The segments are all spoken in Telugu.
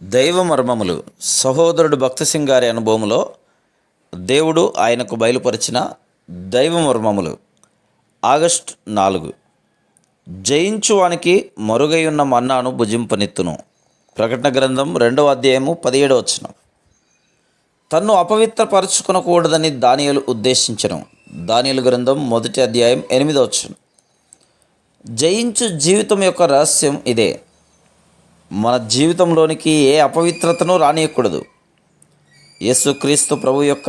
దైవ మర్మములు సహోదరుడు భక్తసింగ్ గారి అనుభవంలో దేవుడు ఆయనకు బయలుపరిచిన దైవ మర్మములు. ఆగస్టు 4. జయించువానికి మరుగై ఉన్న మన్నాను భుజింపనెత్తును. ప్రకటన గ్రంథం 2వ అధ్యాయము 17వ వచనం. తన్ను అపవిత్రపరచుకొనకూడదని దానియేలు ఉద్దేశించెను. దానియేలు గ్రంథం 1వ అధ్యాయం 8వ వచనం. జయించు జీవితం యొక్క రహస్యం ఇదే. మన జీవితంలోనికి ఏ అపవిత్రతను రానియకూడదు. యేసుక్రీస్తు ప్రభు యొక్క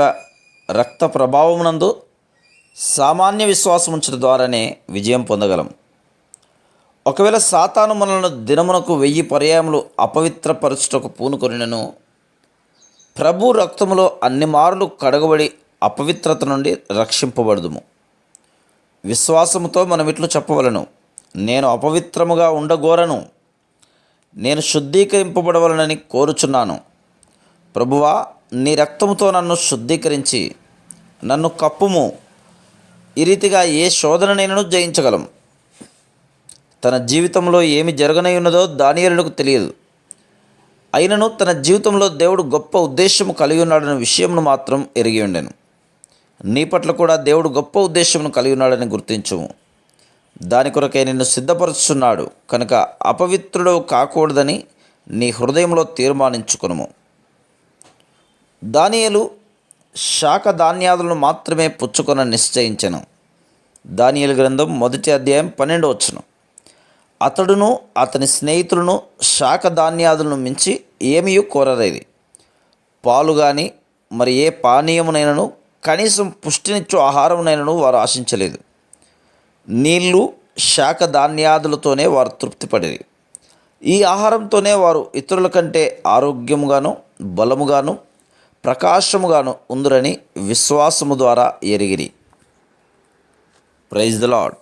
రక్త ప్రభావమునందు సామాన్య విశ్వాసం ఉంచడం ద్వారానే విజయం పొందగలం. ఒకవేళ సాతాను మనలను దినమునకు 1000 పర్యాయములు అపవిత్రపరచుటకు పూనుకొనినను ప్రభు రక్తములో అన్ని మారులు కడగబడి అపవిత్రత నుండి రక్షింపబడుదుము. విశ్వాసముతో మనం ఇట్లు చెప్పవలను, నేను అపవిత్రముగా ఉండగోరను, నేను శుద్ధీకరింపబడవలనని కోరుచున్నాను. ప్రభువా, నీ రక్తముతో నన్ను శుద్ధీకరించి నన్ను కప్పుము. ఈ రీతిగా ఏ శోధననైనను జయించగలం. తన జీవితంలో ఏమి జరగనై ఉన్నదో దానియేలునకు తెలియదు. అయినను తన జీవితంలో దేవుడు గొప్ప ఉద్దేశము కలిగి ఉన్నాడనే విషయమును మాత్రం ఎరిగి ఉండెను. నీ పట్ల కూడా దేవుడు గొప్ప ఉద్దేశమును కలిగి ఉన్నాడని గుర్తించుము. దాని కొరకే నిన్ను సిద్ధపరుచున్నాడు కనుక అపవిత్రుడు కాకూడదని నీ హృదయంలో తీర్మానించుకొనుము. దానియేలు శాఖ ధాన్యాదులను మాత్రమే పుచ్చుకొన నిశ్చయించెను. దానియేలు గ్రంథం 1వ అధ్యాయం 12వ వచనం. అతడును అతని స్నేహితులను శాఖ ధాన్యాదులను మించి ఏమీ కోరరేది. పాలు కానీ మరి ఏ పానీయమునైనను, కనీసం పుష్టినిచ్చు ఆహారమునైనను వారు ఆశించలేదు. నీళ్లు, శాఖ ధాన్యాదులతోనే వారు తృప్తిపడేది. ఈ ఆహారంతోనే వారు ఇతరుల కంటే ఆరోగ్యముగాను, బలముగాను, ప్రకాశముగాను ఉందురని విశ్వాసము ద్వారా ఎరిగిరి. Praise the lord.